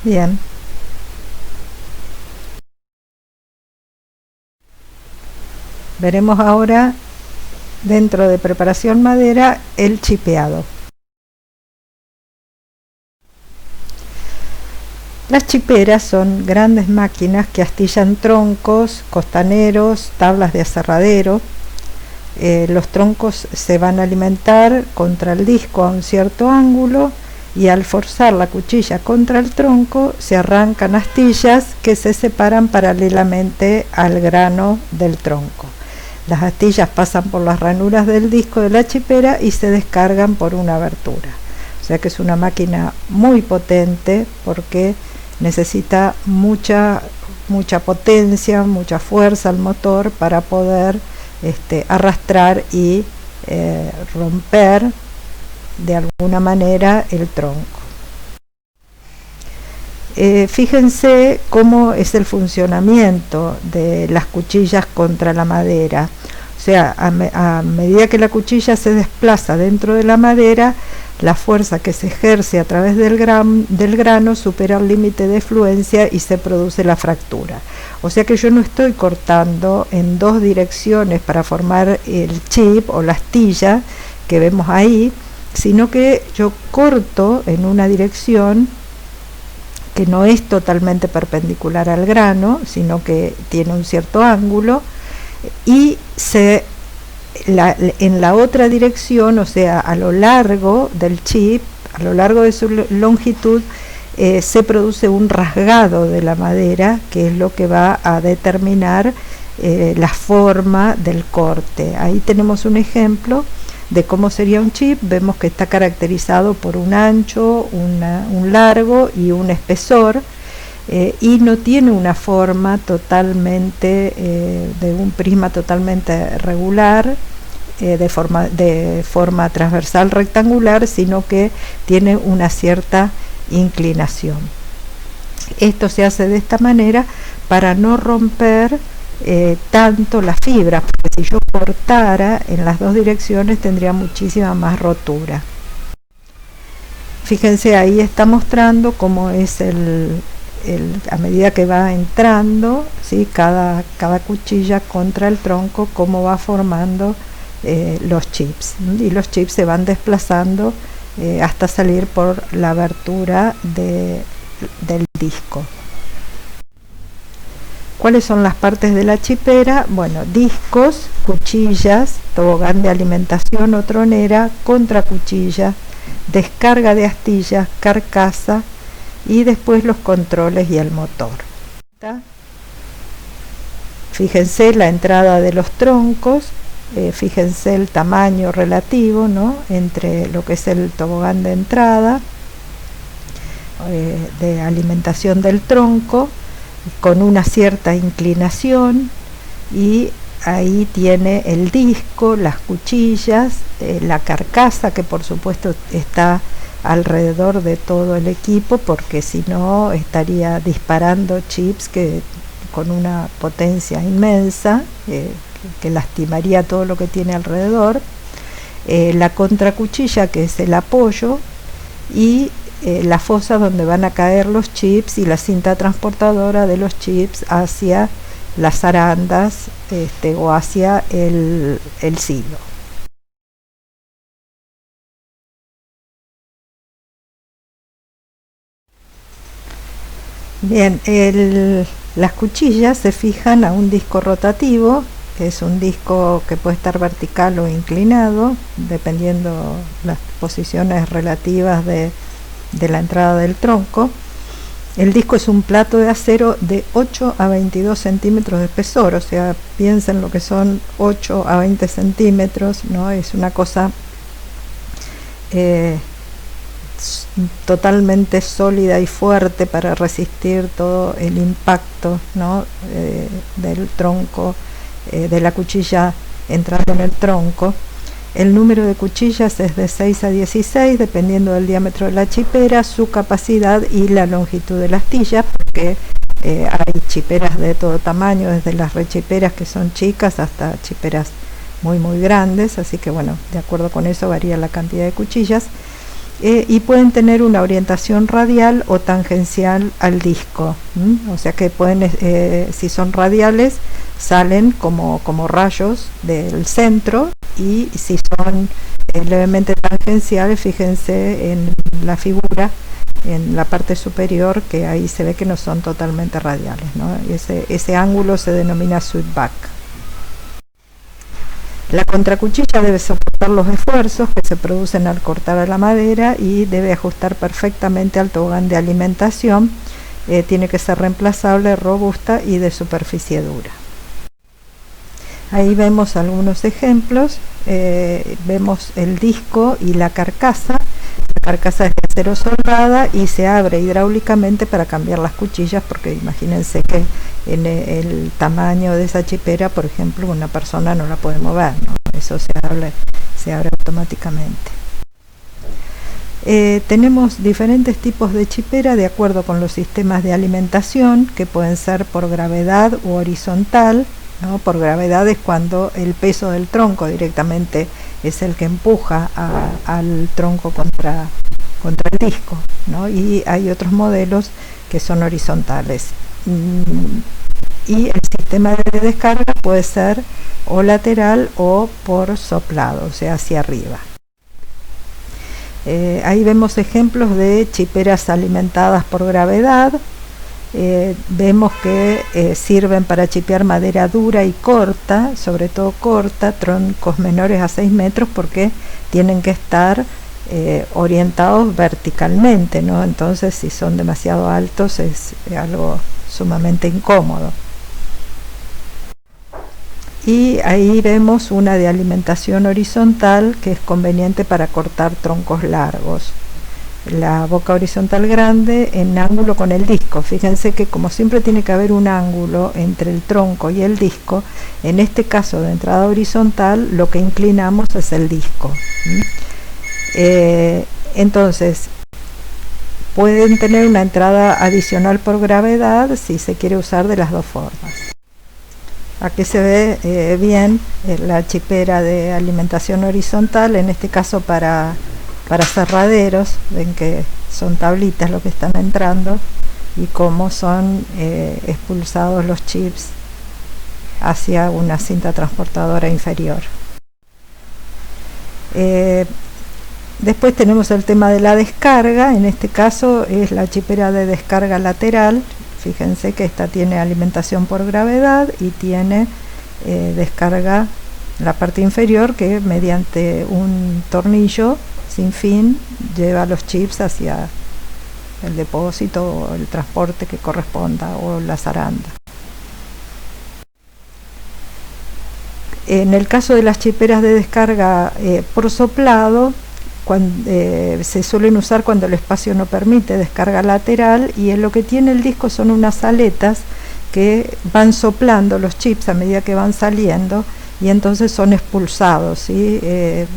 Bien. Veremos ahora, dentro de preparación madera, el chipeado. Las chiperas son grandes máquinas que astillan troncos, costaneros, tablas de aserradero. Los troncos se van a alimentar contra el disco a un cierto ángulo y al forzar la cuchilla contra el tronco se arrancan astillas que se separan paralelamente al grano del tronco. Las astillas pasan por las ranuras del disco de la chipera y se descargan por una abertura. O sea que es una máquina muy potente porque necesita mucha potencia, mucha fuerza al motor para poder arrastrar y romper de alguna manera el tronco. Fíjense cómo es el funcionamiento de las cuchillas contra la madera. O sea, a medida que la cuchilla se desplaza dentro de la madera, la fuerza que se ejerce a través del grano supera el límite de fluencia y se produce la fractura. O sea que yo no estoy cortando en dos direcciones para formar el chip o la astilla que vemos ahí, sino que yo corto en una dirección que no es totalmente perpendicular al grano, sino que tiene un cierto ángulo, y en la otra dirección, o sea, a lo largo del chip, a lo largo de su longitud, se produce un rasgado de la madera, que es lo que va a determinar la forma del corte. Ahí tenemos un ejemplo de cómo sería un chip. Vemos que está caracterizado por un ancho, un largo y un espesor, y no tiene una forma totalmente de un prisma totalmente regular, de forma transversal rectangular, sino que tiene una cierta inclinación. Esto se hace de esta manera para no romper tanto las fibras, porque si yo cortara en las dos direcciones tendría muchísima más rotura. Fíjense, ahí está mostrando cómo es a medida que va entrando, ¿sí? cada cuchilla contra el tronco, cómo va formando los chips, y los chips se van desplazando hasta salir por la abertura del disco. ¿Cuáles son las partes de la chipera? Bueno, discos, cuchillas, tobogán de alimentación o tronera, contracuchilla, descarga de astillas, carcasa y después los controles y el motor. Fíjense la entrada de los troncos, fíjense el tamaño relativo, ¿no?, entre lo que es el tobogán de entrada, de alimentación del tronco, con una cierta inclinación, y ahí tiene el disco, las cuchillas, la carcasa, que por supuesto está alrededor de todo el equipo, porque si no estaría disparando chips con una potencia inmensa, que lastimaría todo lo que tiene alrededor. La contracuchilla, que es el apoyo, y la fosa donde van a caer los chips, y la cinta transportadora de los chips hacia las arandas o hacia el silo. Bien, las cuchillas se fijan a un disco rotativo, que es un disco que puede estar vertical o inclinado, dependiendo las posiciones relativas de la entrada del tronco. El disco es un plato de acero de 8 a 22 centímetros de espesor, o sea, piensen lo que son 8 a 20 centímetros, ¿no? Es una cosa totalmente sólida y fuerte para resistir todo el impacto, ¿no?, del tronco, de la cuchilla entrando en el tronco. El número de cuchillas es de 6 a 16, dependiendo del diámetro de la chipera, su capacidad y la longitud de la astilla, porque hay chiperas de todo tamaño, desde las rechiperas que son chicas hasta chiperas muy grandes, así que bueno, de acuerdo con eso varía la cantidad de cuchillas. y pueden tener una orientación radial o tangencial al disco. O sea que pueden, si son radiales, salen como rayos del centro, y si son levemente tangenciales, fíjense en la figura, en la parte superior, que ahí se ve que no son totalmente radiales, ¿no? Ese ángulo se denomina sweepback. La contracuchilla debe soportar los esfuerzos que se producen al cortar a la madera y debe ajustar perfectamente al tobogán de alimentación. Tiene que ser reemplazable, robusta y de superficie dura. Ahí vemos algunos ejemplos. Vemos el disco y la carcasa. La carcasa es de acero soldada y se abre hidráulicamente para cambiar las cuchillas, porque imagínense que en el tamaño de esa chipera, por ejemplo, una persona no la puede mover, ¿no? Eso se abre automáticamente. Tenemos diferentes tipos de chipera de acuerdo con los sistemas de alimentación, que pueden ser por gravedad u horizontal, ¿no? Por gravedad es cuando el peso del tronco directamente es el que empuja al tronco contra el disco, ¿no? Y hay otros modelos que son horizontales. Y el sistema de descarga puede ser o lateral o por soplado, o sea, hacia arriba. Ahí vemos ejemplos de chiperas alimentadas por gravedad. Vemos que sirven para chipear madera dura y corta, sobre todo corta, troncos menores a 6 metros, porque tienen que estar orientados verticalmente, ¿no? Entonces, si son demasiado altos, es algo sumamente incómodo. Y ahí vemos una de alimentación horizontal, que es conveniente para cortar troncos largos. La boca horizontal grande en ángulo con el disco. Fíjense que como siempre tiene que haber un ángulo entre el tronco y el disco, en este caso de entrada horizontal lo que inclinamos es el disco. Entonces pueden tener una entrada adicional por gravedad si se quiere usar de las dos formas. Aquí se ve bien la chipera de alimentación horizontal, en este caso para cerraderos. Ven que son tablitas lo que están entrando y cómo son expulsados los chips hacia una cinta transportadora inferior. Después tenemos el tema de la descarga. En este caso es la chipera de descarga lateral. Fíjense que esta tiene alimentación por gravedad y tiene descarga la parte inferior, que mediante un tornillo sin fin lleva los chips hacia el depósito o el transporte que corresponda, o la zaranda. En el caso de las chiperas de descarga por soplado, se suelen usar cuando el espacio no permite descarga lateral, y en lo que tiene el disco son unas aletas que van soplando los chips a medida que van saliendo, y entonces son expulsados, ¿sí?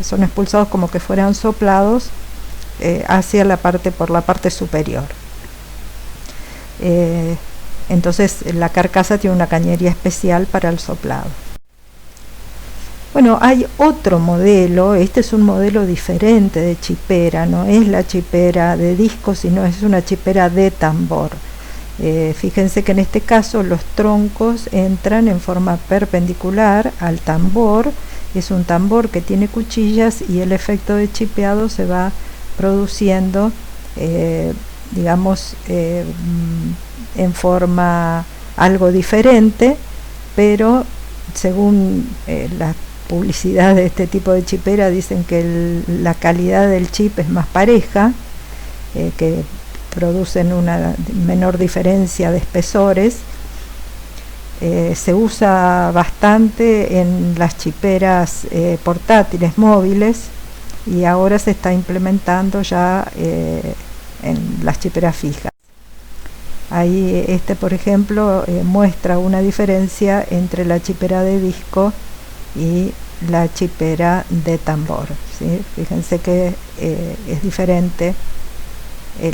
Son expulsados como que fueran soplados hacia por la parte superior. Entonces la carcasa tiene una cañería especial para el soplado. Bueno, hay otro modelo. Este es un modelo diferente de chipera, no es la chipera de disco, sino es una chipera de tambor. Fíjense que en este caso los troncos entran en forma perpendicular al tambor. Es un tambor que tiene cuchillas y el efecto de chipeado se va produciendo, digamos, en forma algo diferente, pero según la publicidad de este tipo de chipera dicen que la calidad del chip es más pareja, que producen una menor diferencia de espesores. Se usa bastante en las chiperas portátiles móviles, y ahora se está implementando ya en las chiperas fijas. Ahí por ejemplo muestra una diferencia entre la chipera de disco y la chipera de tambor, ¿sí? Fíjense que es diferente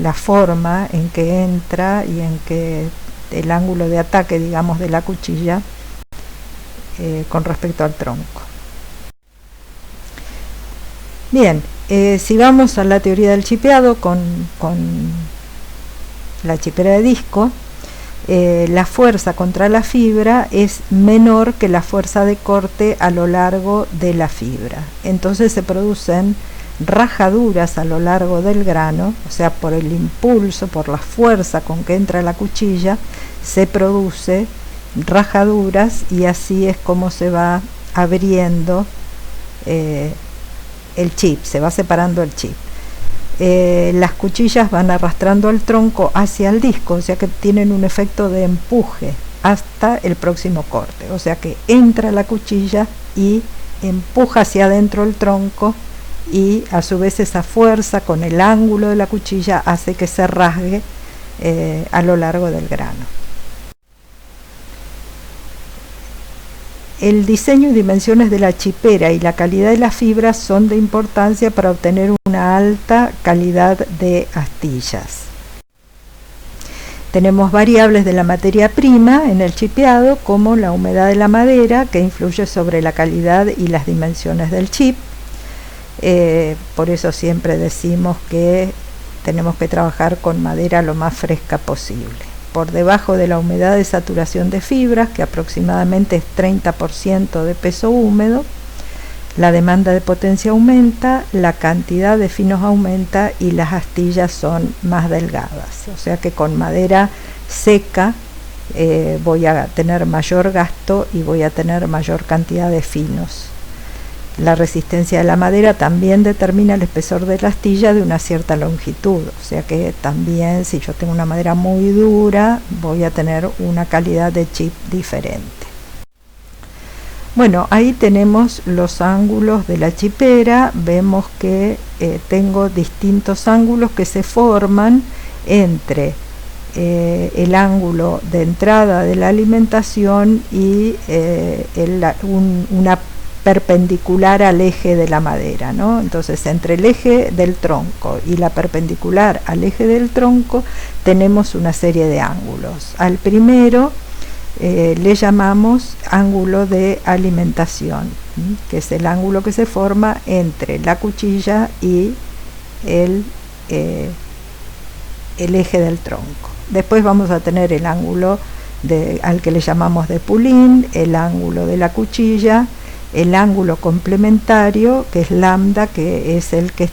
la forma en que entra y en que el ángulo de ataque, digamos, de la cuchilla con respecto al tronco. Bien, Si vamos a la teoría del chipeado con la chipera de disco, la fuerza contra la fibra es menor que la fuerza de corte a lo largo de la fibra. Entonces se producen rajaduras a lo largo del grano, o sea, por el impulso, por la fuerza con que entra la cuchilla, se produce rajaduras y así es como se va abriendo el chip, se va separando el chip. Las cuchillas van arrastrando el tronco hacia el disco, o sea que tienen un efecto de empuje hasta el próximo corte, o sea que entra la cuchilla y empuja hacia adentro el tronco, y a su vez esa fuerza con el ángulo de la cuchilla hace que se rasgue a lo largo del grano. El diseño y dimensiones de la chipera y la calidad de las fibras son de importancia para obtener una alta calidad de astillas. Tenemos variables de la materia prima en el chipeado, como la humedad de la madera, que influye sobre la calidad y las dimensiones del chip. Por eso siempre decimos que tenemos que trabajar con madera lo más fresca posible. Por debajo de la humedad de saturación de fibras, que aproximadamente es 30% de peso húmedo, la demanda de potencia aumenta, la cantidad de finos aumenta y las astillas son más delgadas. O sea que con madera seca voy a tener mayor gasto y voy a tener mayor cantidad de finos. La resistencia de la madera también determina el espesor de la astilla de una cierta longitud, o sea que también si yo tengo una madera muy dura voy a tener una calidad de chip diferente. Bueno, ahí tenemos los ángulos de la chipera. Vemos que tengo distintos ángulos que se forman entre el ángulo de entrada de la alimentación y una perpendicular al eje de la madera, ¿no? Entonces entre el eje del tronco y la perpendicular al eje del tronco tenemos una serie de ángulos. Al primero le llamamos ángulo de alimentación, que es el ángulo que se forma entre la cuchilla y el eje del tronco. Después vamos a tener el ángulo al que le llamamos de Poulin, el ángulo de la cuchilla, el ángulo complementario, que es lambda, que es el que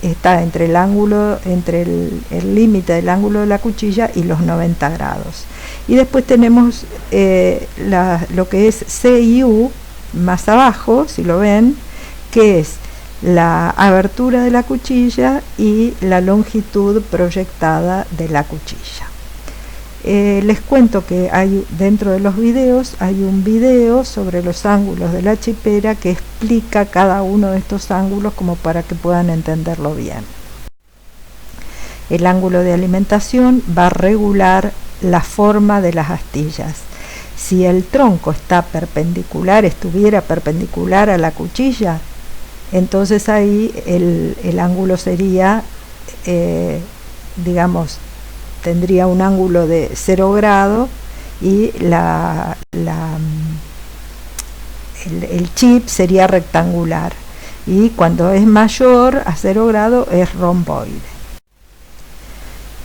está entre el ángulo, entre el límite del ángulo de la cuchilla y los 90 grados. Y después tenemos lo que es C y U más abajo, si lo ven, que es la abertura de la cuchilla y la longitud proyectada de la cuchilla. Les cuento que hay dentro de los videos, hay un video sobre los ángulos de la chipera que explica cada uno de estos ángulos como para que puedan entenderlo bien. El ángulo de alimentación va a regular la forma de las astillas. Si el tronco estuviera perpendicular a la cuchilla, entonces ahí el ángulo sería, digamos, tendría un ángulo de 0 grado y el chip sería rectangular, y cuando es mayor a 0 grado es romboide.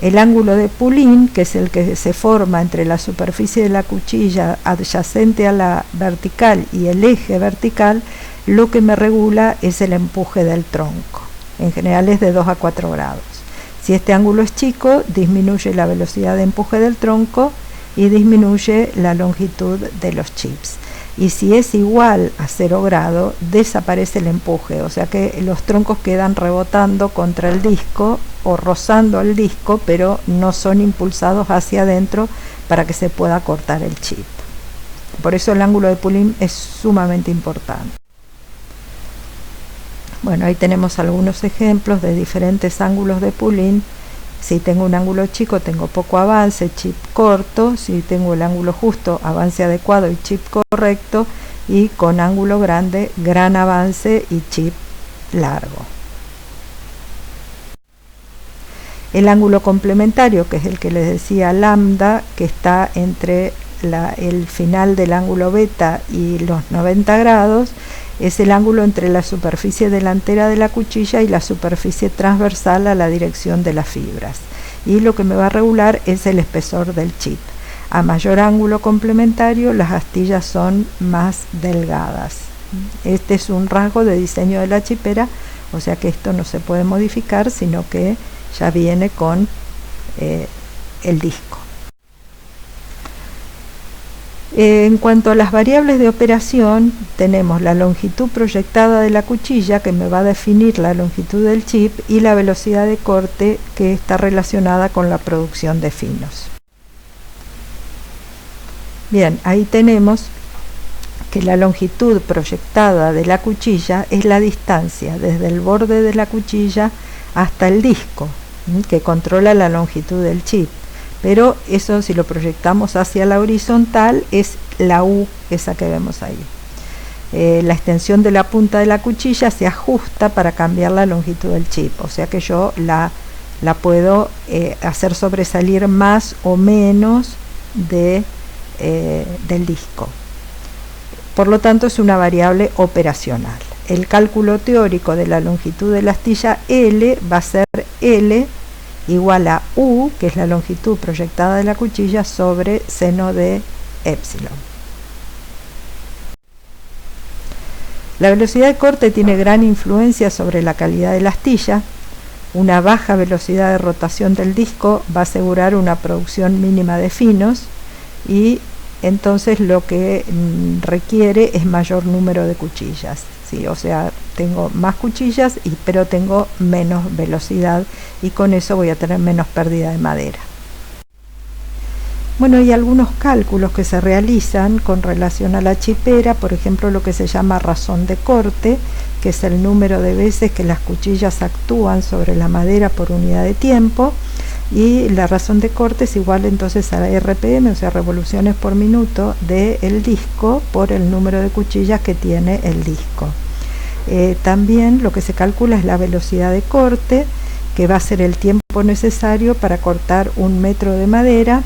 El ángulo de Poulin, que es el que se forma entre la superficie de la cuchilla adyacente a la vertical y el eje vertical, lo que me regula es el empuje del tronco. En general es de 2 a 4 grados. Si este ángulo es chico, disminuye la velocidad de empuje del tronco y disminuye la longitud de los chips. Y si es igual a 0 grado, desaparece el empuje, o sea que los troncos quedan rebotando contra el disco o rozando el disco, pero no son impulsados hacia adentro para que se pueda cortar el chip. Por eso el ángulo de Poulin es sumamente importante. Bueno, ahí tenemos algunos ejemplos de diferentes ángulos de Poulin. Si tengo un ángulo chico, tengo poco avance, chip corto. Si tengo el ángulo justo, avance adecuado y chip correcto. Y con ángulo grande, gran avance y chip largo. El ángulo complementario, que es el que les decía lambda, que está entre el final del ángulo beta y los 90 grados es el ángulo entre la superficie delantera de la cuchilla y la superficie transversal a la dirección de las fibras. Y lo que me va a regular es el espesor del chip. A mayor ángulo complementario, las astillas son más delgadas. Este es un rasgo de diseño de la chipera, o sea que esto no se puede modificar, sino que ya viene con el disco. En cuanto a las variables de operación, tenemos la longitud proyectada de la cuchilla, que me va a definir la longitud del chip, y la velocidad de corte, que está relacionada con la producción de finos. Bien, ahí tenemos que la longitud proyectada de la cuchilla es la distancia desde el borde de la cuchilla hasta el disco, que controla la longitud del chip. Pero eso, si lo proyectamos hacia la horizontal, es la U, esa que vemos ahí. La extensión de la punta de la cuchilla se ajusta para cambiar la longitud del chip, o sea que yo la puedo hacer sobresalir más o menos del disco. Por lo tanto, es una variable operacional. El cálculo teórico de la longitud de la astilla L va a ser L igual a U, que es la longitud proyectada de la cuchilla, sobre seno de epsilon. La velocidad de corte tiene gran influencia sobre la calidad de la astilla. Una baja velocidad de rotación del disco va a asegurar una producción mínima de finos, y entonces lo que requiere es mayor número de cuchillas. ¿Sí? O sea, tengo más cuchillas, pero tengo menos velocidad, y con eso voy a tener menos pérdida de madera. Bueno, hay algunos cálculos que se realizan con relación a la chipera, por ejemplo, lo que se llama razón de corte, que es el número de veces que las cuchillas actúan sobre la madera por unidad de tiempo, y la razón de corte es igual entonces a la RPM, o sea, revoluciones por minuto del disco por el número de cuchillas que tiene el disco. También lo que se calcula es la velocidad de corte, que va a ser el tiempo necesario para cortar 1 metro de madera,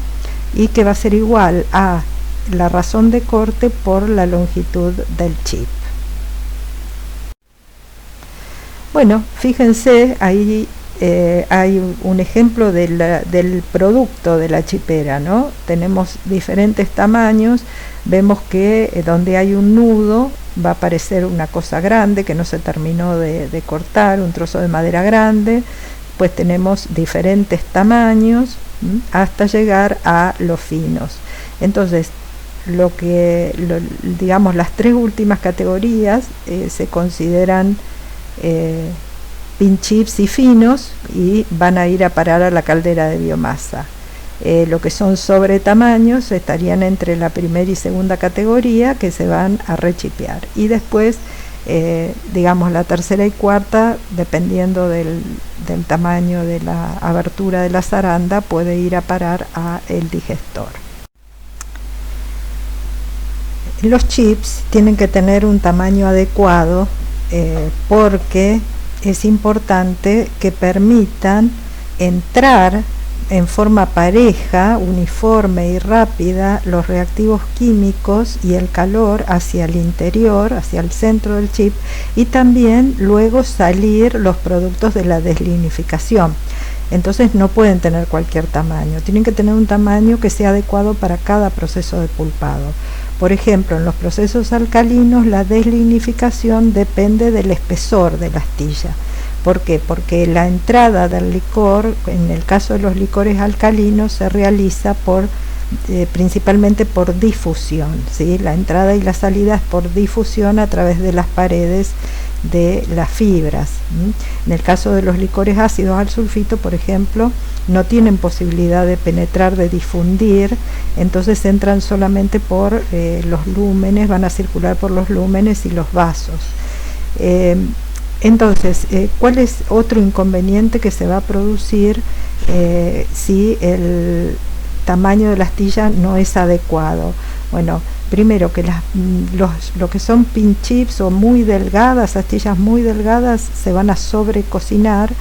y que va a ser igual a la razón de corte por la longitud del chip. Bueno, fíjense, ahí hay un ejemplo del producto de la chipera, ¿no? Tenemos diferentes tamaños. Vemos que donde hay un nudo va a aparecer una cosa grande que no se terminó de cortar, un trozo de madera grande. Pues tenemos diferentes tamaños hasta llegar a los finos. Entonces, digamos, las 3 últimas categorías se consideran pin chips y finos, y van a ir a parar a la caldera de biomasa. Lo que son sobre tamaños estarían entre la primera y segunda categoría, que se van a rechipear, y después digamos la tercera y cuarta, dependiendo del tamaño de la abertura de la zaranda, puede ir a parar a el digestor. Los chips tienen que tener un tamaño adecuado, porque es importante que permitan entrar en forma pareja, uniforme y rápida los reactivos químicos y el calor hacia el interior, hacia el centro del chip, y también luego salir los productos de la deslignificación. Entonces no pueden tener cualquier tamaño, tienen que tener un tamaño que sea adecuado para cada proceso de pulpado. Por ejemplo, en los procesos alcalinos la deslignificación depende del espesor de la astilla. ¿Por qué? Porque la entrada del licor, en el caso de los licores alcalinos, se realiza principalmente por difusión, ¿sí? La entrada y la salida es por difusión a través de las paredes de las fibras. En el caso de los licores ácidos al sulfito, por ejemplo, no tienen posibilidad de penetrar, de difundir, entonces entran solamente por los lúmenes, van a circular por los lúmenes y los vasos. Entonces, ¿cuál es otro inconveniente que se va a producir si tamaño de la astilla no es adecuado. Bueno, primero que lo que son pin chips o muy delgadas, astillas muy delgadas, se van a sobrecocinar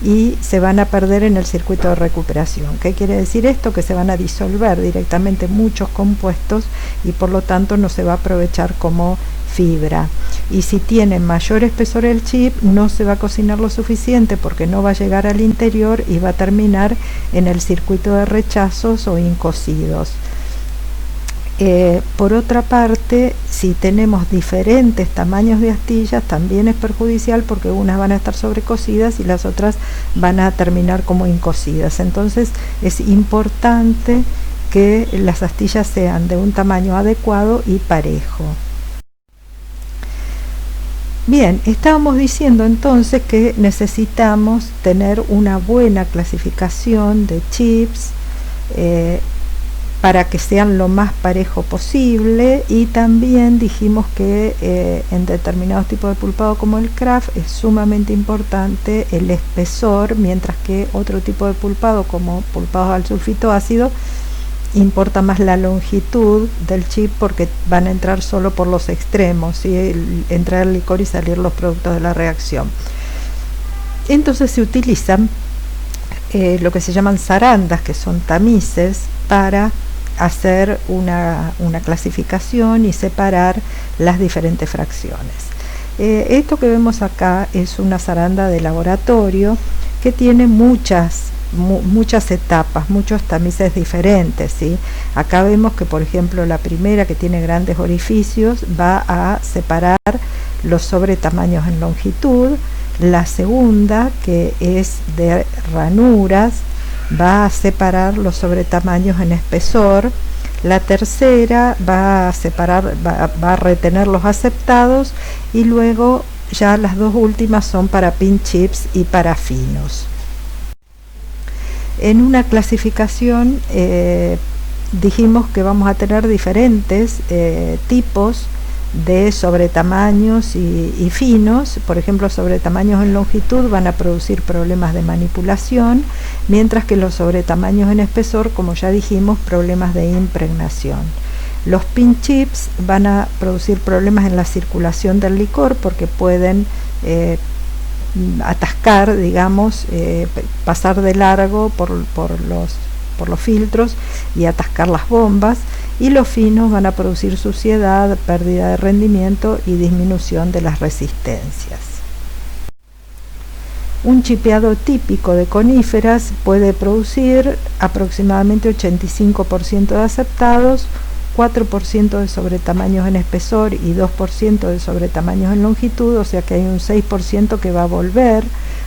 y se van a perder en el circuito de recuperación. ¿Qué quiere decir esto? Que se van a disolver directamente muchos compuestos y por lo tanto no se va a aprovechar como fibra. Y si tiene mayor espesor el chip, no se va a cocinar lo suficiente porque no va a llegar al interior y va a terminar en el circuito de rechazos o incocidos. Por otra parte, si tenemos diferentes tamaños de astillas, también es perjudicial porque unas van a estar sobrecocidas y las otras van a terminar como incocidas. Entonces es importante que las astillas sean de un tamaño adecuado y parejo. Bien, estábamos diciendo entonces que necesitamos tener una buena clasificación de chips para que sean lo más parejo posible, y también dijimos que en determinados tipos de pulpado como el Kraft es sumamente importante el espesor, mientras que otro tipo de pulpado como pulpados al sulfito ácido importa más la longitud del chip porque van a entrar solo por los extremos, ¿sí? Entrar el licor y salir los productos de la reacción. Entonces se utilizan lo que se llaman zarandas, que son tamices, para hacer una clasificación y separar las diferentes fracciones. Esto que vemos acá es una zaranda de laboratorio que tiene muchas etapas, muchos tamices diferentes, ¿sí? Acá vemos que, por ejemplo, la primera, que tiene grandes orificios, va a separar los sobretamaños en longitud. La segunda, que es de ranuras, va a separar los sobretamaños en espesor. La tercera va a separar, va a retener los aceptados, y luego ya las dos últimas son para pin chips y para finos. En una clasificación dijimos que vamos a tener diferentes tipos de sobretamaños y finos. Por ejemplo, sobretamaños en longitud van a producir problemas de manipulación, mientras que los sobretamaños en espesor, como ya dijimos, problemas de impregnación. Los pin chips van a producir problemas en la circulación del licor porque pueden atascar, digamos, pasar de largo por los filtros y atascar las bombas, y los finos van a producir suciedad, pérdida de rendimiento y disminución de las resistencias. Un chipeado típico de coníferas puede producir aproximadamente 85% de aceptados, 4% de sobretamaños en espesor y 2% de sobretamaños en longitud, o sea que hay un 6% que va a volver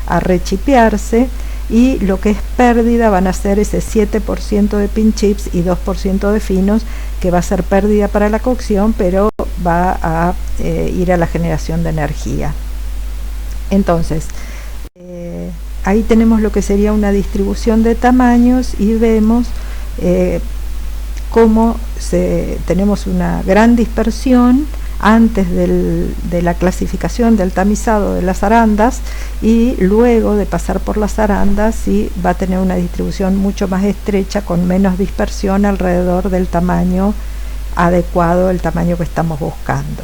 a rechipearse, y lo que es pérdida van a ser ese 7% de pin chips y 2% de finos, que va a ser pérdida para la cocción, pero va a ir a la generación de energía. Entonces, ahí tenemos lo que sería una distribución de tamaños, y vemos cómo tenemos una gran dispersión antes de la clasificación del tamizado de las zarandas, y luego de pasar por las zarandas sí va a tener una distribución mucho más estrecha, con menos dispersión alrededor del tamaño adecuado, el tamaño que estamos buscando.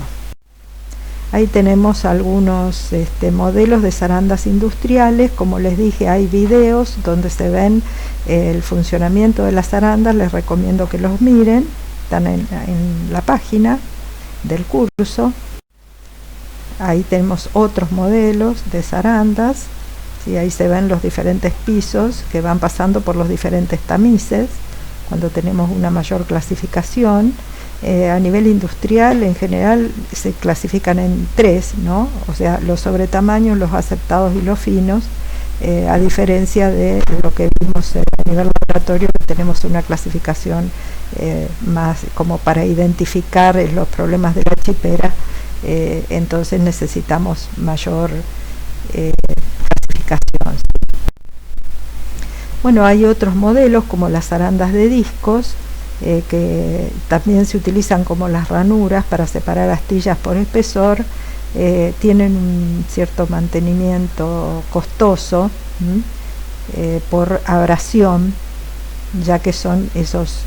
Ahí tenemos algunos modelos de zarandas industriales. Como les dije, hay videos donde se ven el funcionamiento de las zarandas. Les recomiendo que los miren, están en la página del curso. Ahí tenemos otros modelos de zarandas, ¿sí? Ahí se ven los diferentes pisos que van pasando por los diferentes tamices cuando tenemos una mayor clasificación. A nivel industrial, en general, se clasifican en tres, ¿no? O sea, los sobretamaños, los aceptados y los finos, a diferencia de lo que vimos a nivel laboratorio, tenemos una clasificación más como para identificar los problemas de la chipera, entonces necesitamos mayor clasificación. Bueno, hay otros modelos como las zarandas de discos, que también se utilizan como las ranuras para separar astillas por espesor. Tienen un cierto mantenimiento costoso por abrasión, ya que son esos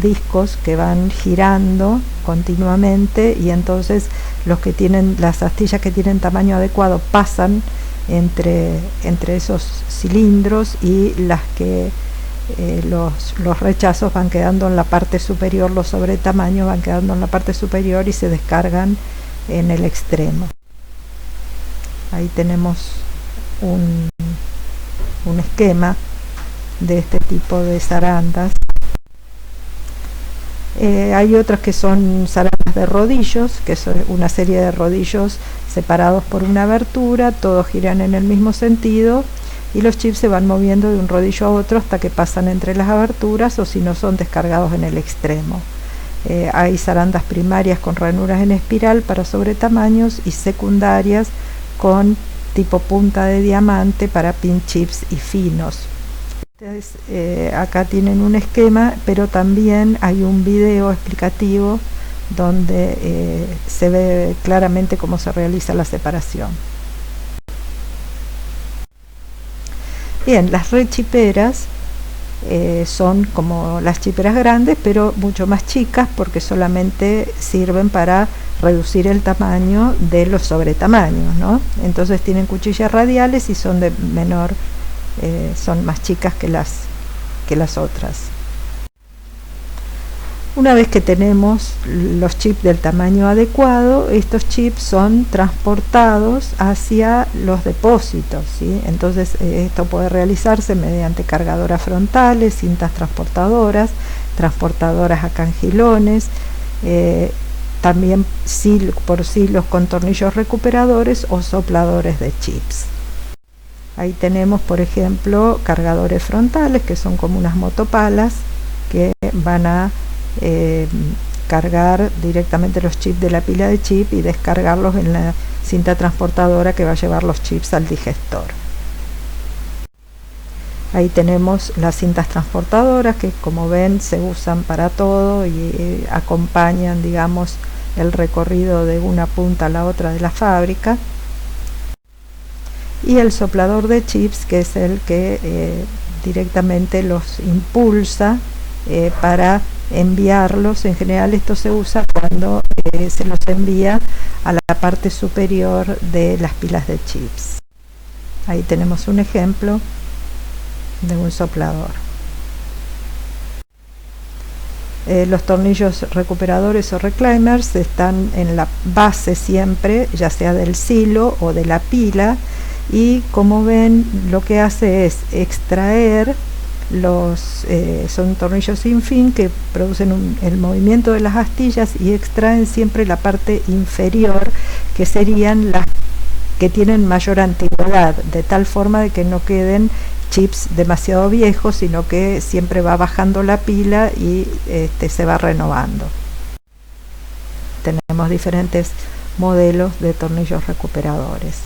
discos que van girando continuamente, y entonces las astillas que tienen tamaño adecuado pasan entre esos cilindros, y las que los rechazos van quedando en la parte superior, los sobre tamaño van quedando en la parte superior y se descargan en el extremo. Ahí tenemos un esquema de este tipo de zarandas. Hay otras que son zarandas de rodillos, que son una serie de rodillos separados por una abertura, todos giran en el mismo sentido y los chips se van moviendo de un rodillo a otro hasta que pasan entre las aberturas, o si no, son descargados en el extremo. Hay zarandas primarias con ranuras en espiral para sobretamaños y secundarias con tipo punta de diamante para pin chips y finos. Acá tienen un esquema, pero también hay un video explicativo donde se ve claramente cómo se realiza la separación. Bien, las rechiperas son como las chiperas grandes, pero mucho más chicas, porque solamente sirven para reducir el tamaño de los sobretamaños, ¿no? Entonces tienen cuchillas radiales y son de menor, son más chicas que las otras. Una vez que tenemos los chips del tamaño adecuado, estos chips son transportados hacia los depósitos, ¿sí? Entonces esto puede realizarse mediante cargadoras frontales, cintas transportadoras a cangilones, también por silos con tornillos recuperadores o sopladores de chips. Ahí tenemos, por ejemplo, cargadores frontales, que son como unas motopalas que van a cargar directamente los chips de la pila de chip y descargarlos en la cinta transportadora que va a llevar los chips al digestor. Ahí tenemos las cintas transportadoras, que como ven se usan para todo y acompañan, digamos, el recorrido de una punta a la otra de la fábrica. Y el soplador de chips, que es el que directamente los impulsa para enviarlos. En general esto se usa cuando se los envía a la parte superior de las pilas de chips. Ahí tenemos un ejemplo de un soplador. Los tornillos recuperadores o reclaimers están en la base siempre, ya sea del silo o de la pila, y como ven lo que hace es extraer son tornillos sin fin que producen el movimiento de las astillas y extraen siempre la parte inferior, que serían las que tienen mayor antigüedad, de tal forma de que no queden chips demasiado viejos, sino que siempre va bajando la pila y se va renovando. Tenemos diferentes modelos de tornillos recuperadores.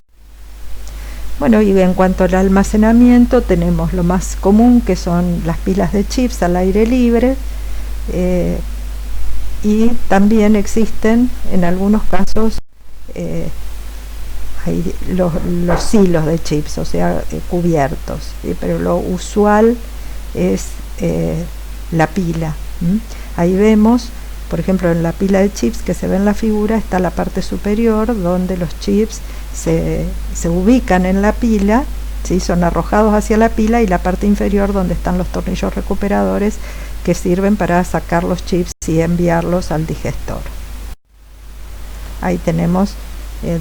Bueno, y en cuanto al almacenamiento, tenemos lo más común, que son las pilas de chips al aire libre, y también existen en algunos casos hay los silos de chips, o sea, cubiertos, ¿sí? Pero lo usual es la pila. Ahí vemos, por ejemplo, en la pila de chips que se ve en la figura, está la parte superior donde los chips se ubican en la pila, ¿sí? Son arrojados hacia la pila, y la parte inferior donde están los tornillos recuperadores que sirven para sacar los chips y enviarlos al digestor. Ahí tenemos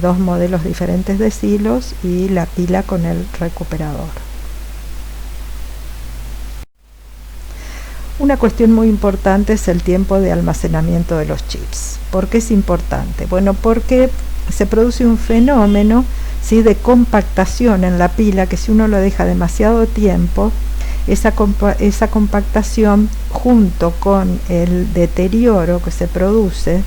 dos modelos diferentes de silos y la pila con el recuperador. Una cuestión muy importante es el tiempo de almacenamiento de los chips. ¿Por qué es importante? Bueno, porque se produce un fenómeno, ¿sí?, de compactación en la pila, que si uno lo deja demasiado tiempo, esa compactación, junto con el deterioro que se produce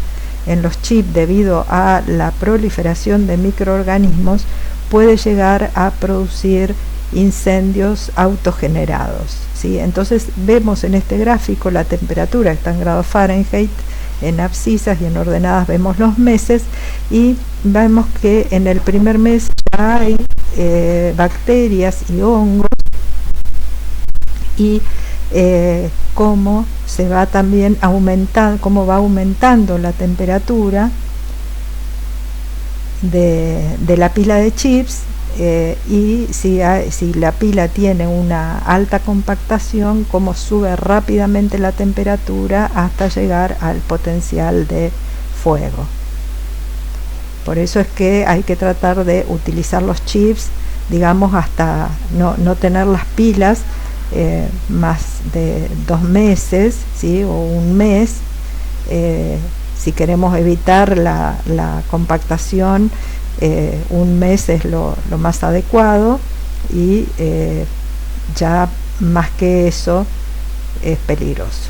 en los chips debido a la proliferación de microorganismos, puede llegar a producir incendios autogenerados, ¿sí? Entonces vemos en este gráfico la temperatura, que está en grados Fahrenheit, en abscisas, y en ordenadas vemos los meses, y vemos que en el primer mes ya hay bacterias y hongos, y cómo se va también aumentando, cómo va aumentando la temperatura de la pila de chips, y si la pila tiene una alta compactación, cómo sube rápidamente la temperatura hasta llegar al potencial de fuego. Por eso es que hay que tratar de utilizar los chips, digamos, hasta no tener las pilas más de 2 meses, ¿sí? O un mes, si queremos evitar la compactación. Un mes es lo más adecuado, y ya más que eso es peligroso.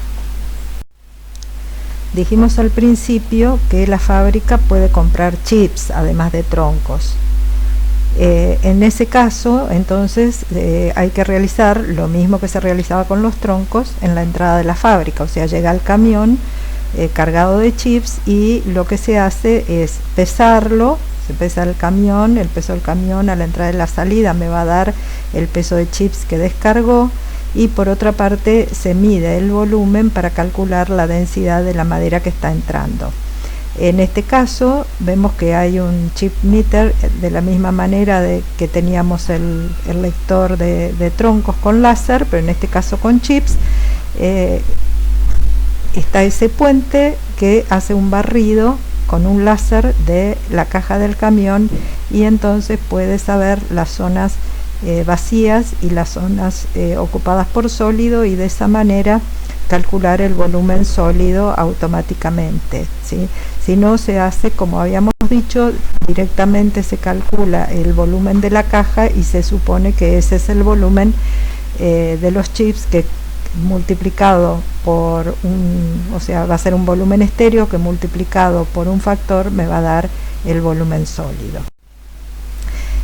Dijimos al principio que la fábrica puede comprar chips además de troncos. En ese caso, entonces, hay que realizar lo mismo que se realizaba con los troncos en la entrada de la fábrica, o sea, llega el camión cargado de chips, y lo que se hace es pesarlo. Se pesa el camión, el peso del camión a la entrada y la salida me va a dar el peso de chips que descargó, y por otra parte se mide el volumen para calcular la densidad de la madera que está entrando. En este caso vemos que hay un chip meter, de la misma manera que teníamos el lector de troncos con láser, pero en este caso con chips. Está ese puente que hace un barrido con un láser de la caja del camión, y entonces puede saber las zonas vacías y las zonas ocupadas por sólido, y de esa manera calcular el volumen sólido automáticamente, ¿sí? Si no, se hace como habíamos dicho, directamente se calcula el volumen de la caja y se supone que ese es el volumen de los chips, que multiplicado por o sea, va a ser un volumen estéreo que multiplicado por un factor me va a dar el volumen sólido.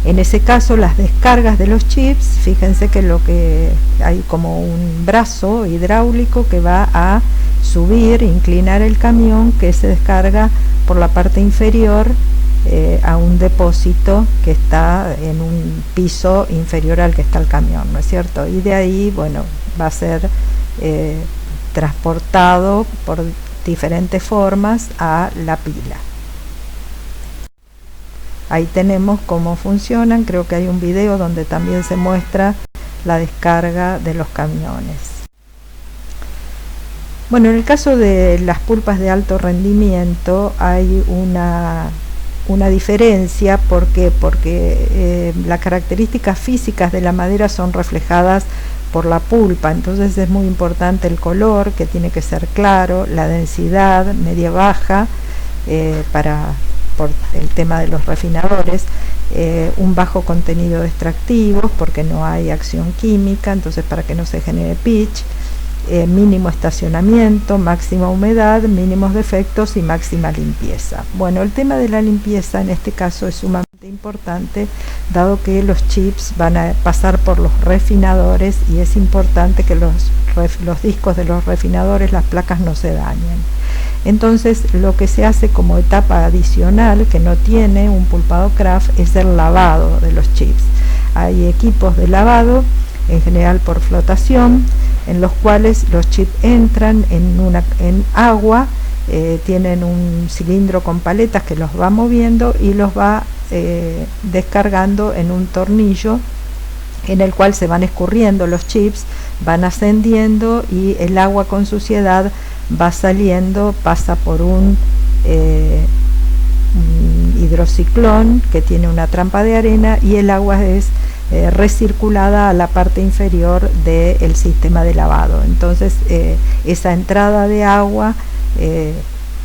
En ese caso, las descargas de los chips, fíjense que hay como un brazo hidráulico que va a subir, inclinar el camión, que se descarga por la parte inferior a un depósito que está en un piso inferior al que está el camión, ¿no es cierto? Y de ahí, bueno, va a ser transportado por diferentes formas a la pila. Ahí tenemos cómo funcionan. Creo que hay un video donde también se muestra la descarga de los camiones. Bueno, en el caso de las pulpas de alto rendimiento hay una diferencia. ¿Por qué? Porque las características físicas de la madera son reflejadas por la pulpa, entonces es muy importante el color, que tiene que ser claro, la densidad media baja, por el tema de los refinadores, un bajo contenido de extractivos porque no hay acción química, entonces para que no se genere pitch, mínimo estacionamiento, máxima humedad, mínimos defectos y máxima limpieza. Bueno, el tema de la limpieza en este caso es sumamente importante, dado que los chips van a pasar por los refinadores, y es importante que los discos de los refinadores, las placas, no se dañen. Entonces, lo que se hace como etapa adicional, que no tiene un pulpado Craft, es el lavado de los chips. Hay equipos de lavado, en general por flotación, en los cuales los chips entran en agua, tienen un cilindro con paletas que los va moviendo y los va descargando en un tornillo, en el cual se van escurriendo los chips, van ascendiendo, y el agua con suciedad va saliendo, pasa por un hidrociclón que tiene una trampa de arena, y el agua es recirculada a la parte inferior del sistema de lavado. Entonces esa entrada de agua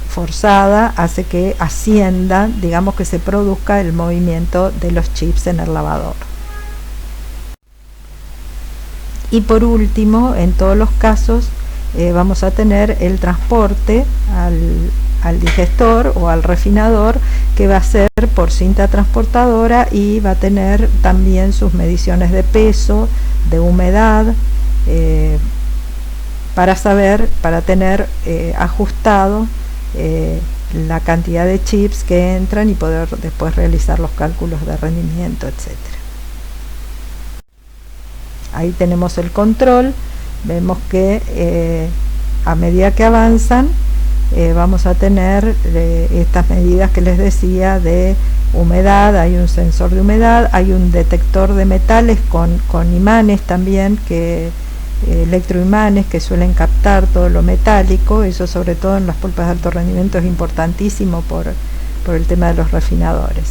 forzada hace que ascienda, digamos, que se produzca el movimiento de los chips en el lavador. Y por último, en todos los casos vamos a tener el transporte al digestor o al refinador, que va a ser por cinta transportadora, y va a tener también sus mediciones de peso, de humedad, para tener ajustado la cantidad de chips que entran y poder después realizar los cálculos de rendimiento, etcétera. Ahí tenemos el control vemos que a medida que avanzan vamos a tener estas medidas que les decía de humedad. Hay un sensor de humedad, hay un detector de metales con imanes también, electroimanes que suelen captar todo lo metálico. Eso, sobre todo en las pulpas de alto rendimiento, es importantísimo por el tema de los refinadores.